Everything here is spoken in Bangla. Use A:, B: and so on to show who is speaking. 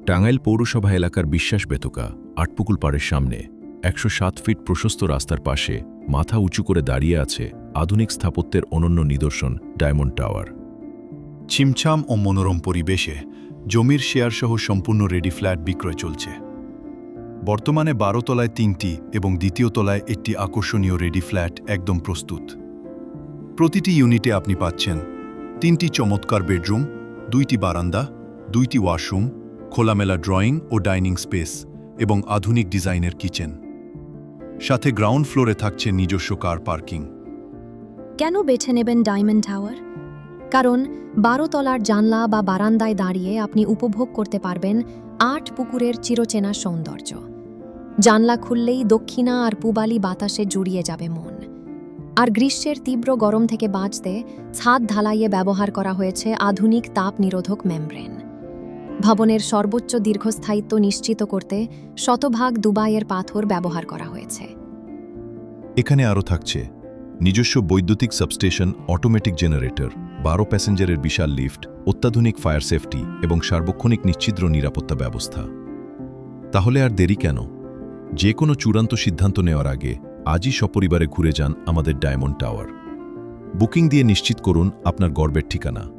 A: টাঙ্গাইল পৌরসভা এলাকার বিশ্বাস বেতকা আটপুকুল পাড়ের সামনে ১০৭ ফিট প্রশস্ত রাস্তার পাশে মাথা উঁচু করে দাঁড়িয়ে আছে আধুনিক স্থাপত্যের অনন্য নিদর্শন ডায়মন্ড টাওয়ার।
B: ছিমছাম ও মনোরম পরিবেশে জমির শেয়ারসহ সম্পূর্ণ রেডি ফ্ল্যাট বিক্রয় চলছে। বর্তমানে ১২ তলায় ৩টি এবং দ্বিতীয় তলায় একটি আকর্ষণীয় রেডি ফ্ল্যাট একদম প্রস্তুত। প্রতিটি ইউনিটে আপনি পাচ্ছেন ৩টি চমৎকার বেডরুম, ২টি বারান্দা, ২টি ওয়াশরুম, খোলামেলা ড্রয়িং ও ডাইনিং স্পেস এবং আধুনিক ডিজাইনের কিচেন। সাথে গ্রাউন্ড ফ্লোরে থাকছে নিজস্ব কার পার্কিং।
C: কেন বেছে নেবেন ডায়মন্ড টাওয়ার? কারণ ১২ তলার জানলা বা বারান্দায় দাঁড়িয়ে আপনি উপভোগ করতে পারবেন ৮ পুকুরের চিরচেনা সৌন্দর্য। জানলা খুললেই দক্ষিণা আর পূবালি বাতাসে জুড়িয়ে যাবে মন। আর গ্রীষ্মের তীব্র গরম থেকে বাঁচতে ছাদ ঢালাইয়ে ব্যবহার করা হয়েছে আধুনিক তাপ নিরোধক মেমব্রেন। ভবনের সর্বোচ্চ দীর্ঘস্থায়িত্ব নিশ্চিত করতে শতভাগ দুবাইয়ের পাথর ব্যবহার করা হয়েছে।
A: এখানে আরও থাকছে নিজস্ব বৈদ্যুতিক সাবস্টেশন, অটোমেটিক জেনারেটর, ১২ প্যাসেঞ্জারের বিশাল লিফট, অত্যাধুনিক ফায়ার সেফটি এবং সার্বক্ষণিক নিশ্ছিদ্র নিরাপত্তা ব্যবস্থা। তাহলে আর দেরি কেন? যে কোনো চূড়ান্ত সিদ্ধান্ত নেওয়ার আগে আজই সপরিবারে ঘুরে যান আমাদের ডায়মন্ড টাওয়ার। বুকিং দিয়ে নিশ্চিত করুন আপনার গর্বের ঠিকানা।